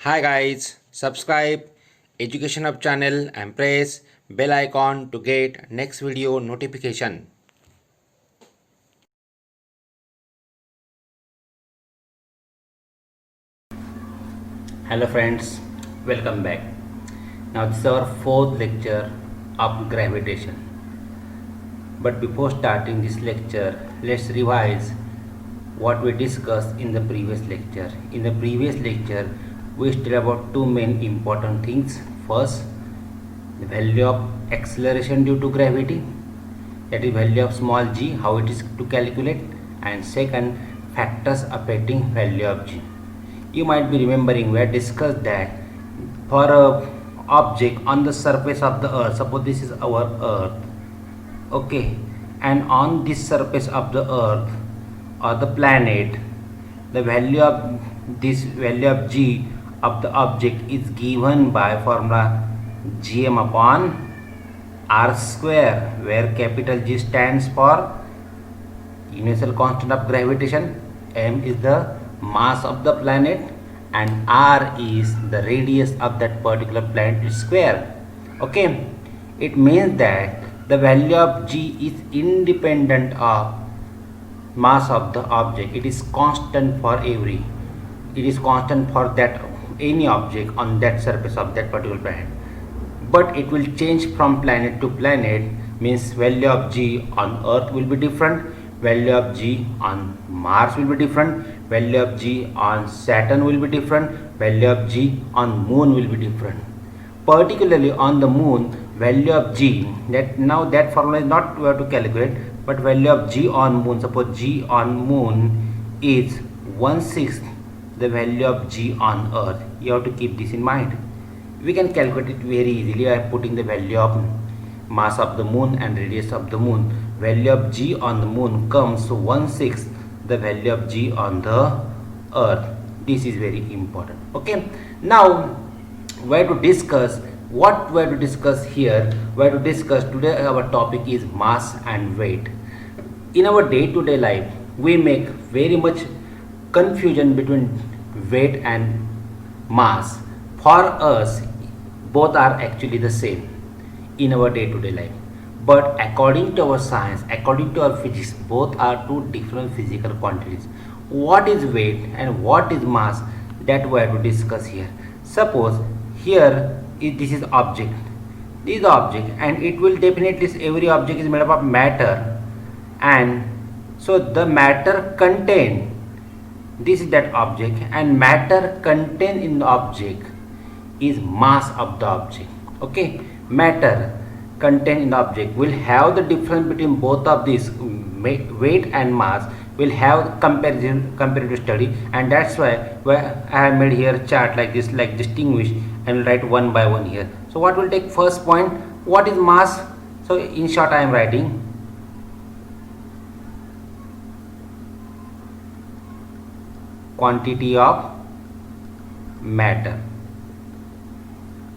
Hi guys, subscribe Education Hub channel and press bell icon to get next video notification. Hello friends, welcome back. Now this is our fourth lecture of gravitation. But before starting this lecture, let's revise what we discussed in the previous lecture. In the previous lecture, we studied about two main important things. First, the value of acceleration due to gravity, that is value of small g, how it is to calculate, and second, factors affecting value of g. You might be remembering we had discussed that for a object on the surface of the earth, suppose this is our earth, okay, and on this surface of the earth or the planet, the value of g of the object is given by formula gm upon r square, where capital G stands for universal constant of gravitation, m is the mass of the planet, and r is the radius of that particular planet square. Okay, it means that the value of g is independent of mass of the object. It is constant for that any object on that surface of that particular planet, but it will change from planet to planet. Means value of g on earth will be different, value of g on Mars will be different, value of g on Saturn will be different, value of g on moon will be different. Particularly on the moon, value of g, that now that formula is not where to calculate, but value of g on moon, suppose g on moon is 1/6 the value of g on earth. You have to keep this in mind. We can calculate it very easily by putting the value of mass of the moon and radius of the moon. Value of g on the moon comes to 1/6 the value of g on the earth. This is very important. Okay, now we have to discuss what we have to discuss here. We have to discuss today, our topic is mass and weight. In our day-to-day life, we make very much confusion between weight and mass. For us, both are actually the same in our day-to-day life, but according to our science, according to our physics, both are two different physical quantities. What is weight and what is mass, that we have to discuss here. Suppose here this is object, this is the object, and it will definitely, every object is made up of matter, and so the matter contained, this is that object, and matter contained in the object is mass of the object. Okay, matter contained in the object will have the difference between both of these, weight and mass. Will have comparative study, and that's why I have made here chart like this, like distinguish, and will write one by one here. So what will take first point, what is mass? So in short I am writing quantity of matter.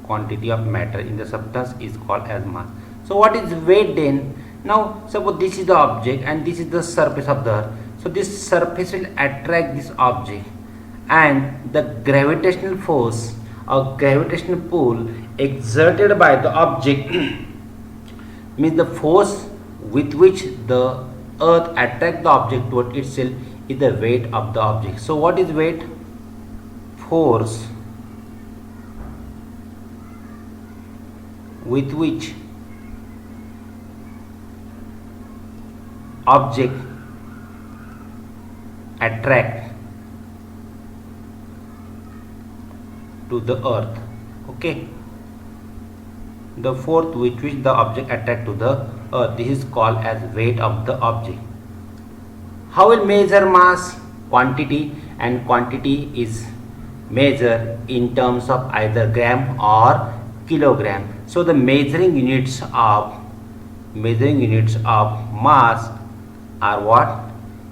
Quantity of matter in the substance is called as mass. So what is weight then? Now suppose this is the object and this is the surface of the earth. So this surface will attract this object, and the gravitational force or gravitational pull exerted by the object means the force with which the earth attracts the object toward itself is the weight of the object. So what is weight? Force with which object attract to the earth. Okay, the force with which the object attract to the earth, this is called as weight of the object. How will measure mass? Quantity, and quantity is measured in terms of either gram or kilogram. So the measuring units of mass are what?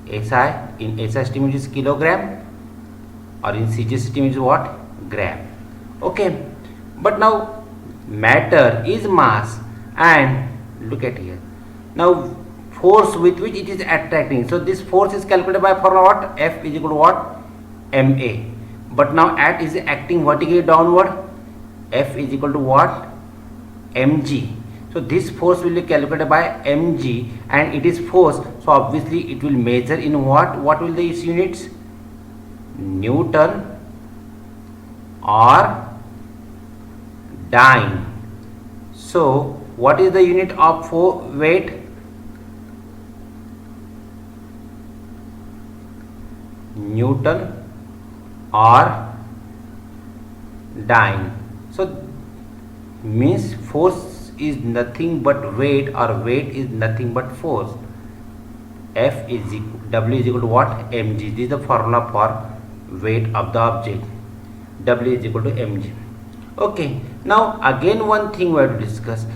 SI. In SI system it is kilogram, or in CG system it is what? Gram. Okay, but now matter is mass, and look at here. Now force with which it is attracting. So this force is calculated by formula what? F is equal to what? MA. but now at is acting vertically downward. F is equal to what? mg. So this force will be calculated by mg, and it is force, so obviously it will measure in what will the units? Newton or dyne. So what is the unit of weight? Newton or dyne. So means force is nothing but weight, or weight is nothing but force. F is equal, W is equal to what? mg. This is the formula for weight of the object. W is equal to mg. Okay, now again one thing we have to discuss.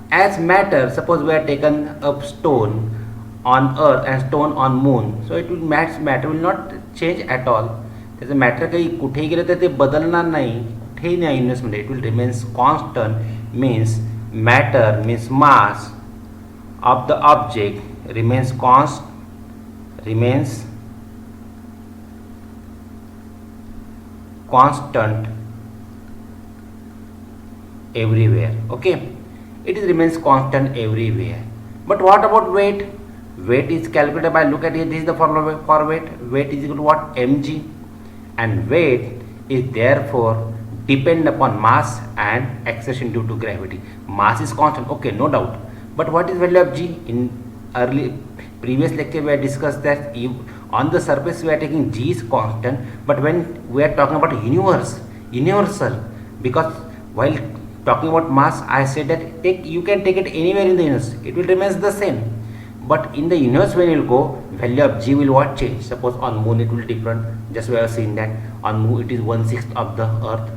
As matter, suppose we have taken a stone on earth and stone on moon, so it will matter will not change at all. त्याचं matter काही कुठेही गेलं तर ते बदलणार नाही, कुठेही नाही युनिवर्समध्ये. It will remains constant. Means matter means mass of the object remains constant everywhere. Okay, it is remains constant everywhere. But what about weight? Weight is calculated by, look at it, this is the formula for weight. Weight is equal to what? mg. And weight is therefore depend upon mass and acceleration due to gravity. Mass is constant, okay, no doubt. But what is value of g? In previous lecture we have discussed that on the surface we are taking g is constant, but when we are talking about universal, because while talking about mass I said that you can take it anywhere in the universe, it will remain the same. But in the universe when you will go, value of g will what change? Suppose on moon it will different, just we have seen that on moon it is 1/6 of the earth.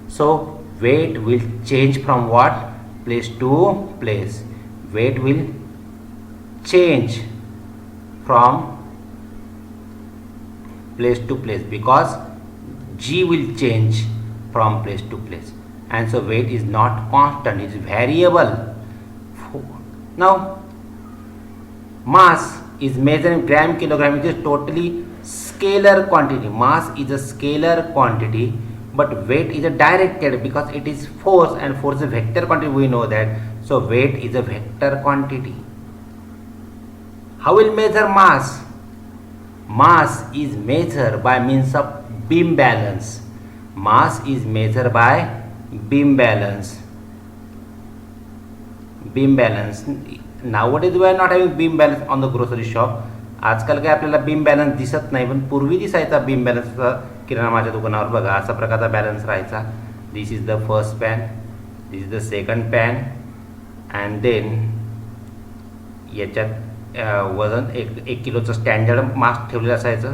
So weight will change from what? Place to place. Weight will change from place to place because g will change from place to place, and so weight is not constant, it is variable. Now mass is measured in gram kilogram, it is totally scalar quantity. Mass is a scalar quantity, but weight is a directed because it is force, and force is a vector quantity, we know that. So weight is a vector quantity. How will measure mass? Mass is measured by means of beam balance. Mass is measured by beam balance. Beam balance. Nowadays we are not having beam balance on the grocery shop. आजकाल काय आपल्याला beam balance दिसत नाही, पण पूर्वी दिसायचा beam balance किराणामाच्या दुकानावर. बघा असा प्रकारचा बॅलन्स राहायचा. This is the first pan, this is the second pan, and then याच्यात वजन एक किलोचं स्टँडर्ड मास ठेवलेलं असायचं.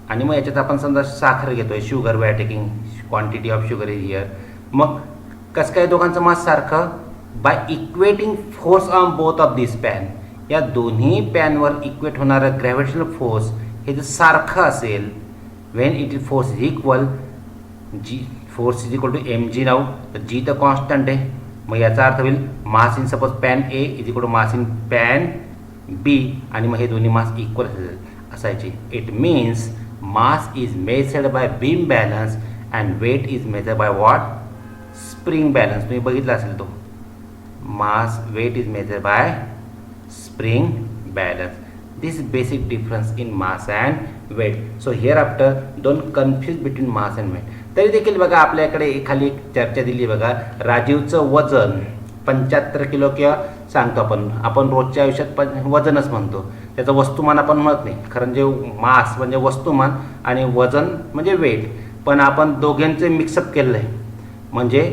आणि मग याच्यात आपण समजा साखर घेतोय, sugar we are taking quantity of sugar is here. मग कसं काय दोघांचं मास सारखं? By equating force on both of this pan. या दोन्ही पॅनवर इक्वेट होणारं ग्रॅव्हिटेशनल फोर्स हे जर सारखं असेल, when it is force is equal, g force is equal to mg. नाव तर जी तर कॉन्स्टंट आहे. मग याचा अर्थ होईल mass in suppose pan A is equal to mass in pan B, आणि मग हे दोन्ही मास इक्वल असायचे. It means mass is measured by beam balance and weight is measured by what? Spring balance. तुम्ही बघितला असेल तो mass weight is measured by spring balance. This is basic difference in mass and weight. So hereafter don't confuse between mass and weight. तरी देखील बघा आपल्याकडे खाली एक चर्चा दिली बघा. राजीवचं वजन 75 किलो किंवा सांगतो आपण रोजच्या आयुष्यात वजनच म्हणतो, त्याचं वस्तुमान आपण म्हणत नाही. खरं जे मास म्हणजे वस्तुमान आणि वजन म्हणजे वेट, पण आपण दोघांचे मिक्सअप केलेलं आहे. म्हणजे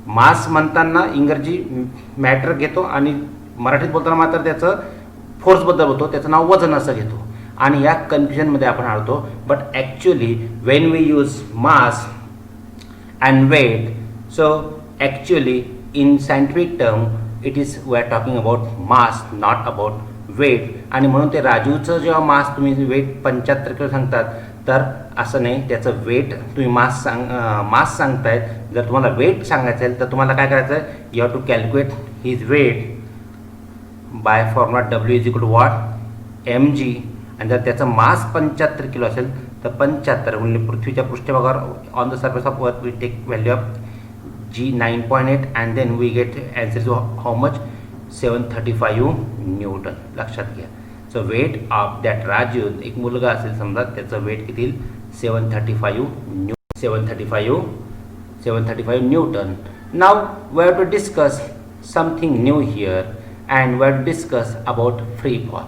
मास म्हणताना इंग्रजी मॅटर घेतो आणि मराठीत बोलताना मात्र त्याचं फोर्सबद्दल होतो, त्याचं नाव वजन असं घेतो, आणि या कन्फ्युजनमध्ये आपण आढळतो. But actually when we use mass and weight, so actually in scientific term it is we are talking about mass, not about weight. आणि म्हणून ते राजूचं जेव्हा मास तुम्ही वेट 75 किलो सांगतात, तर असं नाही, त्याचं वेट तुम्ही मास सांगतायत. जर तुम्हाला वेट सांगायचं आहे तर तुम्हाला काय करायचं आहे? You have to calculate his weight by formula W is equal to what? mg. आणि जर त्याचं मास 75 किलो असेल तर 75 गुणिले पृथ्वीच्या पृष्ठभागावर on the surface of earth we take value of G 9.8 and then we get answer to how much 735 newton. लक्षात घ्या. So weight of that Raju, एक मुलगा असेल समजा, त्याचं वेट किती 735 newton. Now we have to discuss something new here and we have to discuss about free fall.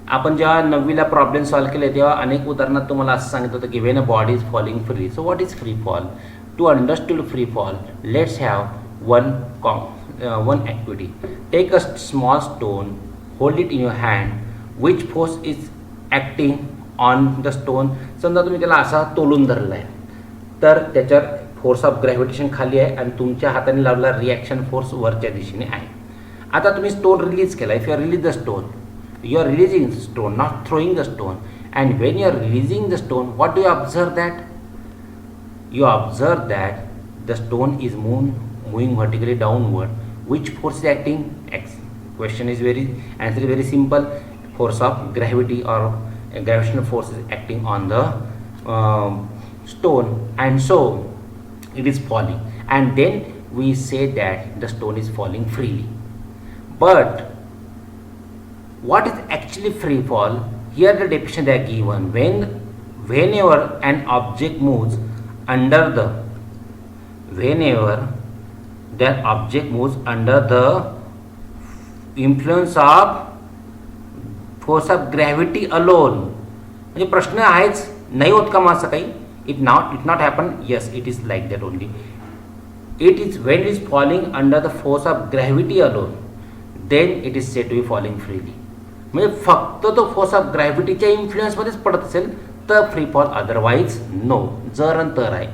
आपण जेव्हा 9वीला प्रॉब्लेम सॉल्व्ह केले तेव्हा अनेक उदाहरणात तुम्हाला असं सांगितलं होतं की when a body is falling free. So what is free fall? To understand free fall, let's have one activity. Take a small stone, hold it in your hand. Which force is acting on the stone? समजा तुम्ही त्याला असा तोलून धरला आहे, तर त्याच्यावर force of gravitation खाली आहे आणि तुमच्या हाताने लावलेला रिॲक्शन फोर्स वरच्या दिशेने आहे. आता तुम्ही स्टोन रिलीज केला. If you are release the stone, you are releasing stone, not throwing the stone. And when you are releasing the stone, what do you observe that? You observe that the stone is moving vertically downward. Which force is acting? Answer is very simple. Force of gravity or gravitational force is acting on the stone, and so it is falling. And then we say that the stone is falling freely. But what is actually free fall? Here the definition they are given. Whenever an object moves whenever that object moves under the influence of force of gravity alone. म्हणजे प्रश्न आहेच, नाही होत का मग असं काही? It not happen. Yes, it is like that only. It is when it is falling under the force of gravity alone, then it is said to be falling freely. म्हणजे फक्त तो फोर्स ऑफ ग्रॅव्हिटीच्या इन्फ्लुएन्समध्येच पडत असेल तर free fall, otherwise no. जर आणि तर आहे.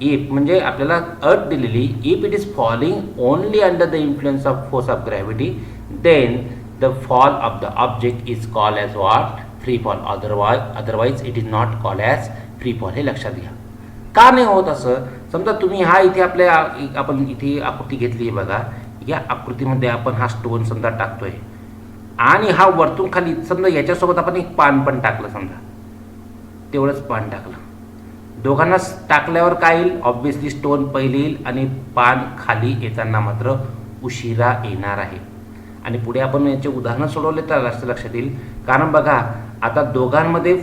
इफ म्हणजे आपल्याला अट दिलेली, if it is falling only under the influence of force of gravity, then the fall of the object is called as what? Free fall. Otherwise it is not called as free fall. हे लक्षात घ्या. का नाही होत असं? समजा तुम्ही हा इथे आपण इथे आकृती घेतली आहे बघा. या आकृतीमध्ये आपण हा स्टोन समजा टाकतोय आणि हा वरतून खाली, समजा याच्यासोबत आपण एक पान पण टाकलं, समजा तेवढंच पान टाकलं. दोघांना टाकल्यावर काय येईल? ऑब्व्हियसली स्टोन पहिले येईल आणि पान खाली येताना मात्र उशिरा येणार आहे. आणि पुढे आपण याचे उदाहरणं सोडवले तर लक्षात येईल. कारण बघा, आता दोघांमध्ये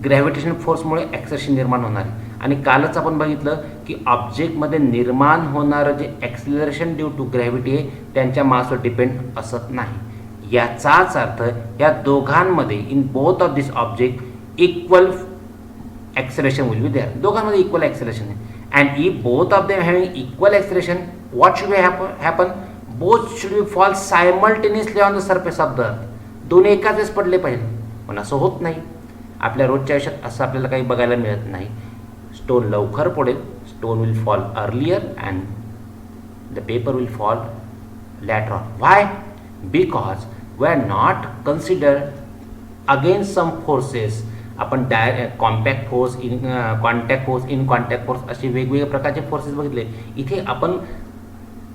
ग्रॅव्हिटेशन फोर्समुळे ॲक्सेलरेशन निर्माण होणार आहे. आणि कालच आपण बघितलं की ऑब्जेक्टमध्ये निर्माण होणारं जे ॲक्सिलरेशन ड्यू टू ग्रॅव्हिटी आहे त्यांच्या मासवर डिपेंड असत नाही. याचाच अर्थ या दोघांमध्ये, in both of this object equal acceleration will be there. दोघांमध्ये इक्वल ॲक्सिलरेशन आहे. And if both of them having equal acceleration, what should be happen? Both should be fall simultaneously on the surface of the earth. दोन्ही एकाच वेळेस पडले पाहिजे, पण असं होत नाही. आपल्या रोजच्या आयुष्यात असं आपल्याला काही बघायला मिळत नाही. स्टोन लवकर पडेल, stone will fall earlier and the paper will fall later on. Why? Because we are not consider against some forces. आपण कॉम्पॅक्ट फोर्स, कॉन्टॅक्ट फोर्स असे वेगवेगळ्या प्रकारचे फोर्सेस बघितले. इथे आपण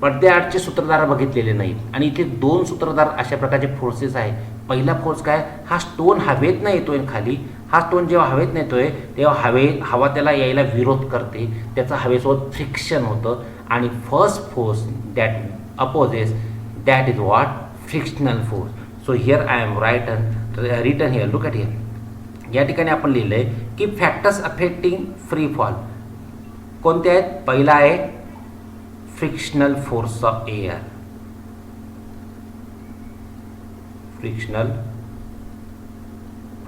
पडद्याआडचे सूत्रधार बघितलेले नाहीत आणि इथे दोन सूत्रधार अशा प्रकारचे फोर्सेस आहे. पहिला फोर्स काय? हा स्टोन हवेत नाही येतोय खाली. हा स्टोन जेव्हा हवेत नेतोय तेव्हा हवा त्याला यायला विरोध करते, त्याचं हवेसोबत फ्रिक्शन होतं. आणि first force that opposes, that is what? Frictional force. So here I am written here, look at here. या ठिकाणी आपण लिहिलं आहे की फॅक्टर्स अफेक्टिंग फ्री फॉल कोणते आहेत? पहिला आहे frictional force of air. Frictional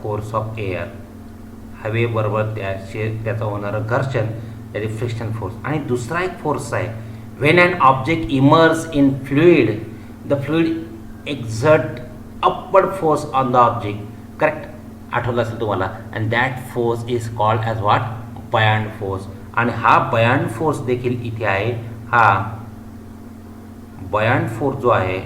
force of air, हवेबरोबर त्याचं होणारं घर्षण, त्याचे फ्रिक्शनल फोर्स. आणि दुसरा एक फोर्स आहे, when and object immerse in fluid, the fluid exert upward force on the object. Correct? आठवलं असेल तुम्हाला. And that force is called as what? Buoyant force. आणि हा बयांड फोर्स देखील इथे आहे. हा बयांड फोर्स जो आहे,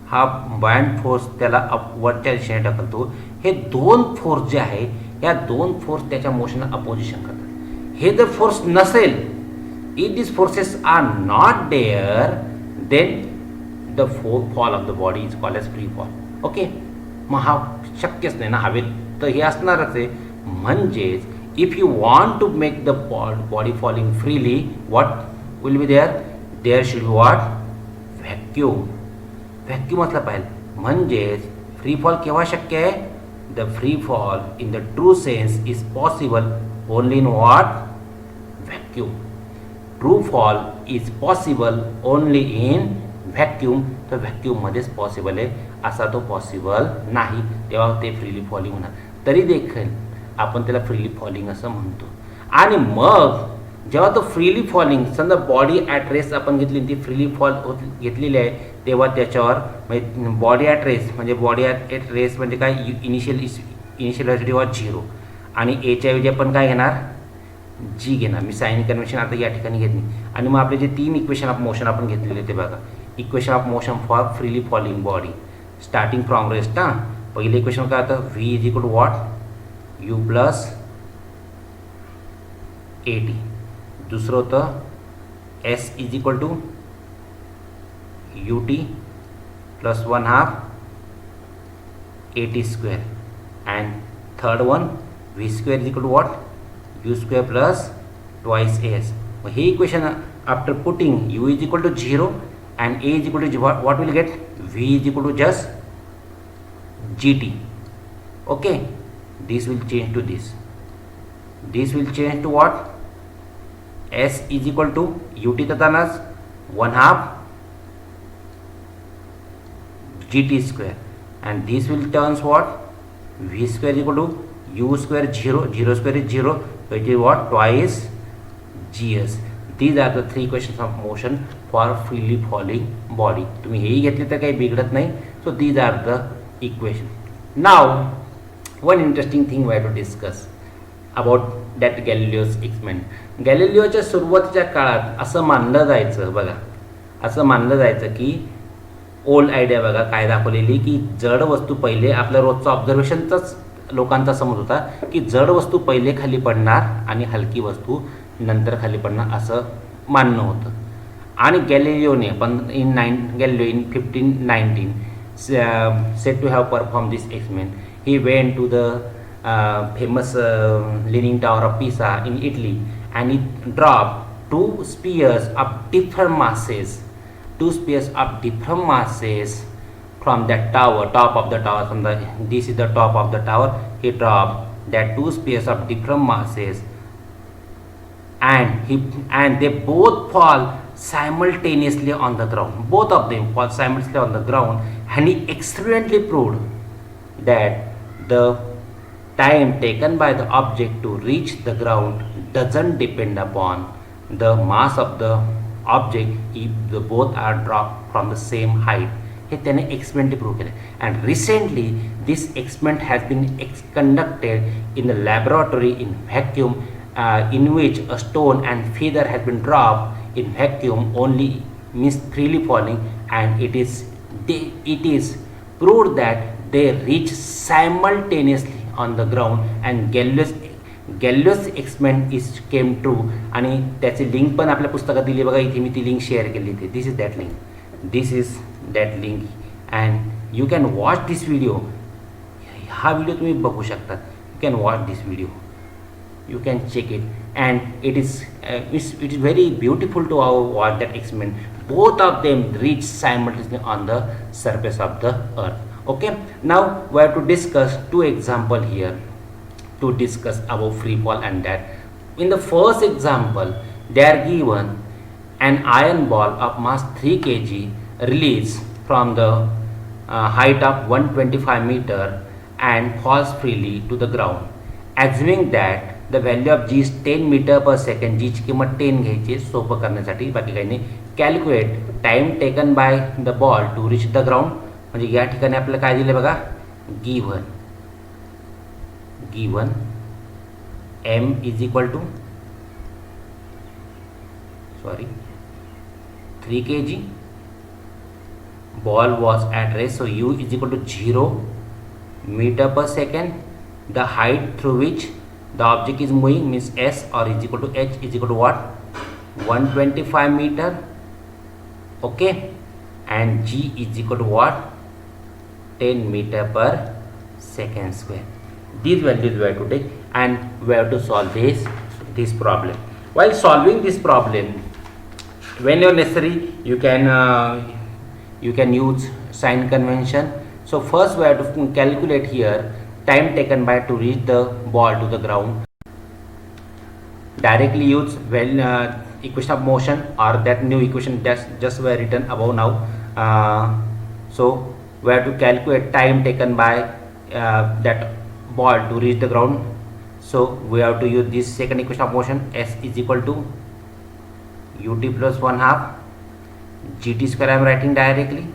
हा बयांड फोर्स त्याला वरच्या दिशेने ढकलतो. हे दोन फोर्स जे आहे, या दोन फोर्स त्याच्या मोशनला अपोजिशन करतात. हे जर फोर्स नसेल, if this forces are not there, then the fall of the body is called as free fall. Okay. मग हा शक्यच नाही ना, हवेत तर हे असणारच आहे. म्हणजेच if you want to make the body falling freely, what will be there should be what, vacuum. Vacuum असला पाहिजे. म्हणजेच फ्री फॉल केव्हा शक्य आहे? The free fall in the true sense is possible only in what, vacuum. True fall is possible only in vacuum. तर व्हॅक्यूममध्येच possible आहे, असा तो पॉसिबल नाही, तेव्हा ते फ्रीली फॉलिंग होणार. तरी देखील आपण त्याला फ्रीली फॉलिंग असं म्हणतो. आणि मग जेव्हा तो फ्रीली फॉलिंग, समजा बॉडी ॲट रेस्ट आपण घेतली, ती फ्रीली फॉल घेतलेली आहे, तेव्हा त्याच्यावर म्हणजे बॉडी ॲट रेस्ट म्हणजे बॉडी ॲट रेस्ट म्हणजे काय, इनिशियल व्हॅल्यू वा 0 आणि एच्या ऐवजी आपण काय घेणार, जी घेणार. मी साइन कन्व्हेन्शन आता या ठिकाणी घेतली. आणि मग आपले जे 3 इक्वेशन ऑफ मोशन आपण घेतलेले ते बघा. Equation of motion for freely falling body starting from rest. पहिले इक्वेशन काय होतं, v is equal to what, u plus a t. दुसरं होतं s is equal to u t plus 1/2 a t square. And third one v square is equal to what, u square plus twice as. हे equation after putting u is equal to 0 and a is equal to what will get, v is equal to just gt. Okay, this will change to this. This will change to what, s is equal to ut tatanas 1/2 gt square, and this will turns what, v square is equal to u square 0 square is 0, which is what, twice gs. These are the 3 equations of motion for freely falling body. तुम्ही हेही घेतले तर काही बिघडत नाही. So these are the equations. Now one interesting thing we have to discuss about that Galileo's experiment. गॅलिलिओच्या सुरुवातीच्या काळात असं मानलं जायचं बघा, असं मानलं जायचं की ओल्ड आयडिया बघा काय दाखवलेली, की जड वस्तू पहिले, आपल्या रोजचा ऑब्झर्वेशनचाच लोकांचा समज होता की जड वस्तू पहिले खाली पडणार आणि हलकी वस्तू नंतर खाली पडणार, असं मानणं होतं. आणि गॅलिलिओने Galileo in 1519 said to have performed this experiment. He went to the famous Leaning Tower of Pisa in Italy, and he dropped two spears of different masses from that tower, top of the tower. This is the top of the tower. He dropped that 2 spears of different masses, and they both fall simultaneously on the ground. Both of them fall simultaneously on the ground, and he experimentally proved that the time taken by the object to reach the ground doesn't depend upon the mass of the object if the both are dropped from the same height. हे त्याने experimentally prove केलं. And recently this experiment has been conducted in the laboratory in vacuum, in which a stone and feather has been dropped in vacuum only, means freely falling, and it is proved that they reach simultaneously on the ground, and Galileo's experiment is came true. आणि त्याची link पण आपल्या पुस्तकात दिली बघा, इथे मी ती link share केली होती. This is that link, this is that link, and you can watch this video. हा व्हिडिओ तुम्ही बघू शकता. You can watch this video, you can check it, and it is very beautiful to watch that experiment. Both of them reach simultaneously on the surface of the earth. Okay, now we have to discuss 2 examples here to discuss about free fall. And that in the first example they are given an iron ball of mass 3 kg released from the height of 125 meter and falls freely to the ground. Assuming that the value of g is 10 meter per second, g ची किंमत 10 घ्यायची सोपं करण्यासाठी, बाकी काही नाही. Calculate time taken by the ball to reach the ground. म्हणजे या ठिकाणी आपल्याला काय दिलं बघा, given m is equal to 3 kg, ball was at rest, so u is equal to 0 meter per second. The height through which the object is moving means s, or is equal to h is equal to what, 125 meter. Okay, and g is equal to what, 10 meter per second square. These values we have to take and we have to solve this problem. While solving this problem, when you're necessary, you can use sign convention. So first we have to calculate here time taken by to reach the ball to the ground. Directly use equation of motion or that new equation that just were written above now. So we have to calculate time taken by that ball to reach the ground. So we have to use this second equation of motion. S is equal to ut plus 1/2 gt square. I am writing directly.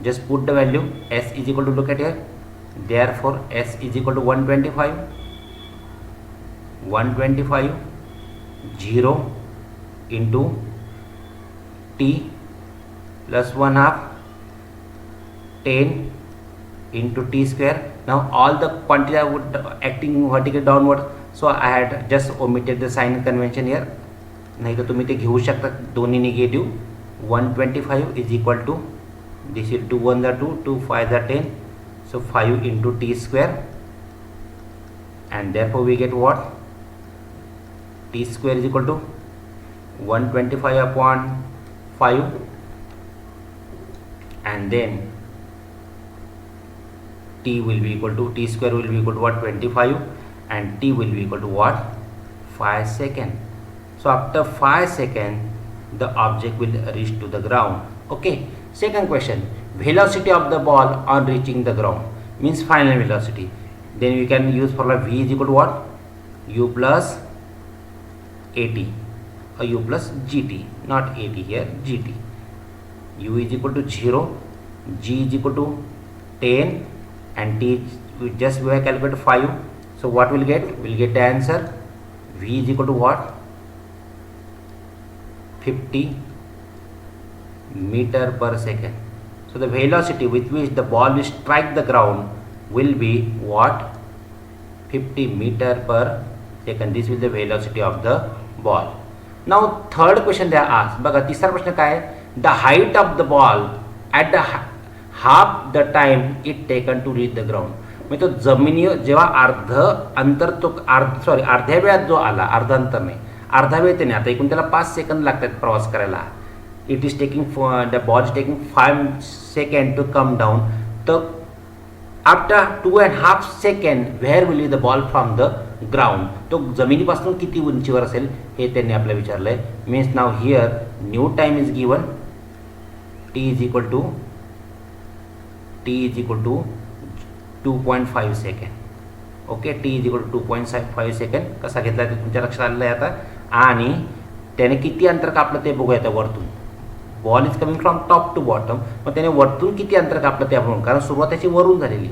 Just put the value. S is equal to, look at here, therefore S is equal to 125 0 into t plus 1/2 10 into t square. Now all the quantity I would acting vertically downward, so I had just omitted the sign convention here. नाही तर तुम्ही ते घेऊ शकता दोन्ही negative. 125 is equal to, this is 2 1 2 2 5 10, so 5 into t square, and therefore we get what? T square is equal to 125 upon 5, and then t will be equal to, t square will be equal to what? 25, and t will be equal to what? 5 seconds. So after 5 seconds the object will reach to the ground. Okay, second question, velocity of the ball on reaching the ground means final velocity. Then we can use formula v is equal to what? U plus at or u plus gt, not at here, gt. U is equal to 0, g is equal to 10, and t we just we have calculated 5. So what we'll get? We'll get the answer v is equal to what? 50 meter per second. So the velocity with which the ball will strike the ground will be what? 50 meter per second. This is the velocity of the ball. Now third question they are asked. बघा तिसरा प्रश्न काय आहे? The height of the ball at the half the time it taken to reach the ground. म्हणजे तो जमिनी जेव्हा अर्ध अंतर तो अर्ध्या वेळात जो आला, अर्ध अंतर नाही, अर्धा वेळ त्याने, आता एकूण त्याला 5 सेकंद लागतात प्रवास करायला. It is taking, the ball is taking 5 second to come down. तर after 2.5 second where will be the ball from the ground. तो जमिनीपासून किती उंचीवर असेल हे त्यांनी आपल्याला विचारलं आहे. Means now here new time is given, t is equal to 2.5 second. Okay, t is equal to 2.5 second. कसा घेतला ते तुमच्या लक्षात आलेलं आहे आता. आणि त्याने किती अंतर कापलं ते बघूया आता. वरतून ball is coming from top to bottom, मग त्याने वरतून किती अंतर कापलं ते आपण, कारण सुरुवात त्याची वरून झालेली.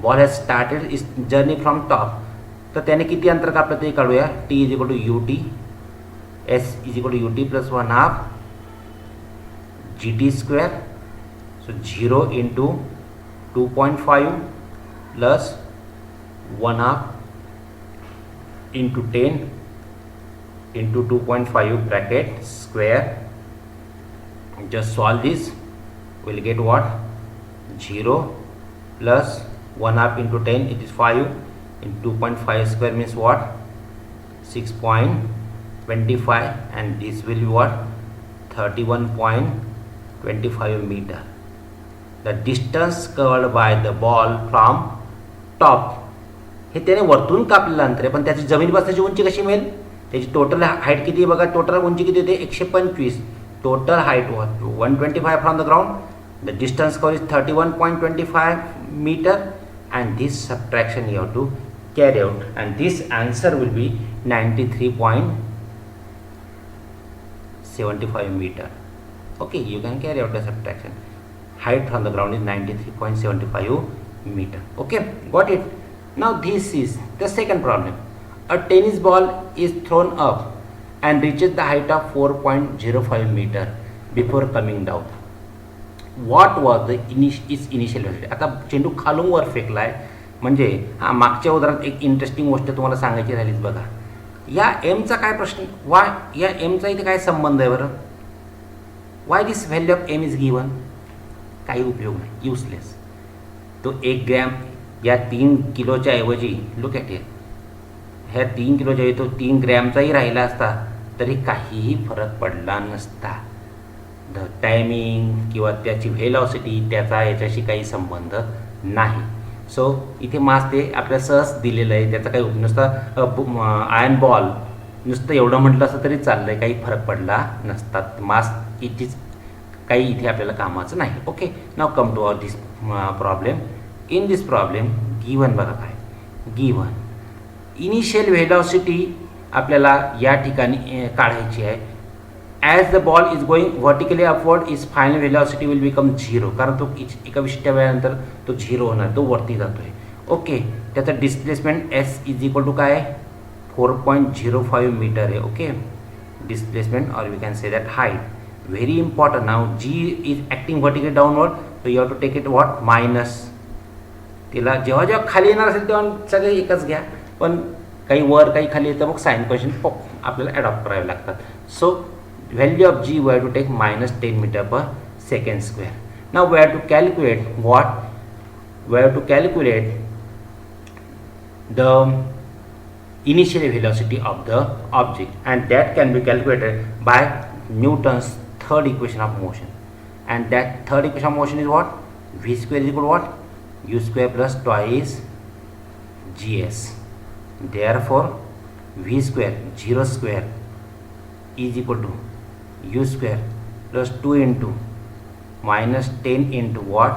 Ball has started is journey from top, तर त्याने किती अंतर कापलं ते काढूया. T is equal to u t, s is equal to u t plus 1/2 g t square. So 0 into 2.5 plus 1/2 into 10 into 2.5 bracket square. Just solve this, we'll get what? 0 plus 1/2 into 10, it is 5, into 2.5 square means what? 6.25, and this will be what? 31.25 meter. The distance covered by the ball from top, हे त्याने वरतून कापलेलं अंतर आहे, पण त्याची जमिनीपासूनची उंची कशी मिळेल? त्याची टोटल हाईट किती आहे बघा. टोटल उंची किती होते? 125. Total height 125 from the ground. The distance cover is 31.25 metre, and this subtraction you have to carry out, and this answer will be 93.75 metre. Okay, you can carry out the subtraction. Height from the ground is 93.75 meter. Okay, got it. Now this is the second problem. A tennis ball is thrown up and reaches the height of 4.05 meter before coming down. What was the its initial velocity? आता चेंडू खालून वर फेकलाय, म्हणजे हा मागच्या उदाहरणात एक interesting गोष्ट तुम्हाला सांगायची झालीच बघा. या एमचा काय प्रश्न, वाय या एमचा इथे काय संबंध आहे बरं? Why this value of m is given? काही उपयोग नाही, युजलेस. तो 1 ग्रॅम या 3 किलोच्या ऐवजी लुक ॲट इट, ह्या 3 किलोच्या ऐवजी तो 3 ग्रॅमचाही राहिला असता तरी काहीही फरक पडला नसता. द टायमिंग किंवा त्याची व्हेलॉसिटी त्याचा याच्याशी काही संबंध नाही. सो इथे मास ते आपल्याला सहज दिलेलं आहे, त्याचा काही नुसतं आयर्न बॉल नुसतं एवढं म्हटलं असतं तरी चाललं आहे, काही फरक पडला नसता. मास इथेच काही इथे आपल्याला कामाचं नाही. Okay, now come to this problem. In this problem given बघा काय गिवन इनिशियल व्हेलॉसिटी आपल्याला या ठिकाणी काढायची आहे. As the ball is going vertically upward is final velocity will become 0, कारण तो एका विशिष्ट वेळानंतर तो 0 होणार, तो वरती जातो आहे. ओके, त्याचं displacement s is equal to काय आहे 4.05 मीटर आहे. ओके, डिस्प्लेसमेंट और we can say that height. Very important. Now g is acting vertically downward, so you have to take it what minus. तिला जेव्हा जेव्हा खाली येणार असेल तेव्हा सगळे एकच घ्या, पण काही वर काही खाली येतं मग साइन क्वेश्चन आपल्याला ॲडॉप्ट करावे लागतात. सो value of g we have to take minus 10 meter per second square. Now we have to calculate what? We have to calculate the initial velocity of the object, and that can be calculated by Newton's third equation of motion. And that third equation of motion is what? V square is equal to what? U square plus twice gs. Therefore V square 0 square is equal to u square plus 2 into minus 10 into what?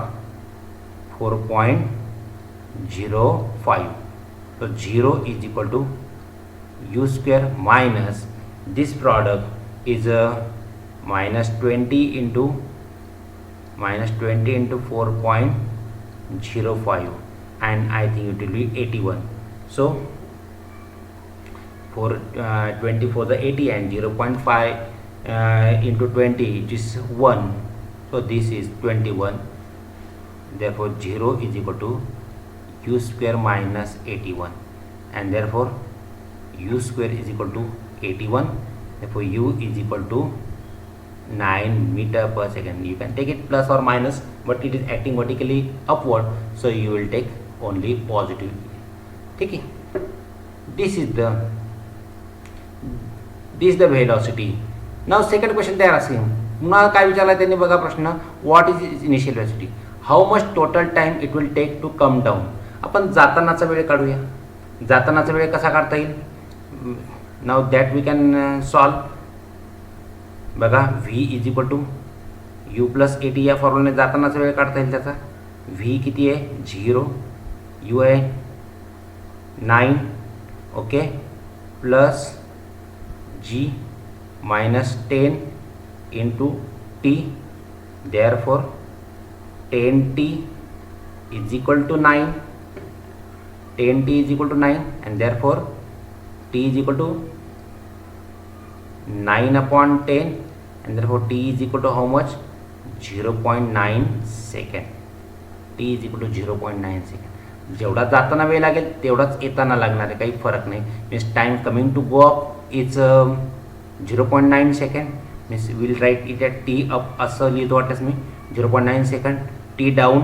4.05. So 0 is equal to u square minus this product is minus 20 into 4.05, and I think it will be 81. So 24 the 80 and 0.5 into 20, it is 1, so this is 21. Therefore 0 is equal to u square minus 81, and therefore u square is equal to 81. Therefore u is equal to 9 meter per second. You can take it plus or minus, but it is acting vertically upward, so you will take only positive. Okay, this is the velocity. Now second question they are asking, पुन्हा काय विचारला त्यांनी बघा प्रश्न, what is initial velocity, how much total time it will take to come down. आपण जातानाचा वेळ काढूया. जातानाचा वेळ कसा काढता येईल? Now that we can solve. बघा v is equal to u plus 80 या फॉर्म्युलाने जातानाचा वेळ काढता येईल. त्याचा व्ही किती आहे 0, यू आहे 9, okay, plus ji minus 10 into t. Therefore 10t is equal to 9. 10t is equal to 9, and therefore t is equal to 9 upon 10, and therefore t is equal to how much? 0.9 second. t is equal to 0.9 second. जेवढा जाताना वेळ लागेल तेवढाच येताना लागणार आहे, काही फरक नाही. Means time coming to go up is 0.9 second. Means will write it at t up असं लिहितो वाटतंच मी 0.9 second. T down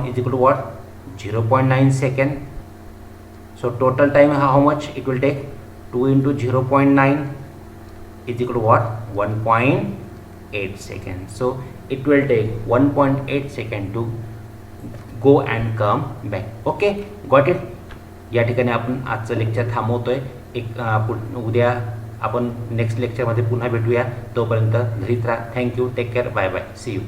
is equal to what 0.9 second. So total time how much it will take 2 into 0.9 is equal to what? 1.8 seconds. So it will take 1.8 seconds to go and come back. Okay, got it? या ठिकाणी आपण आजचं lecture थांबवतोय. उद्या आपण next लेक्चरमध्ये पुन्हा भेटूया. तोपर्यंत घरीच राहा. Thank you, take care, bye bye, see you.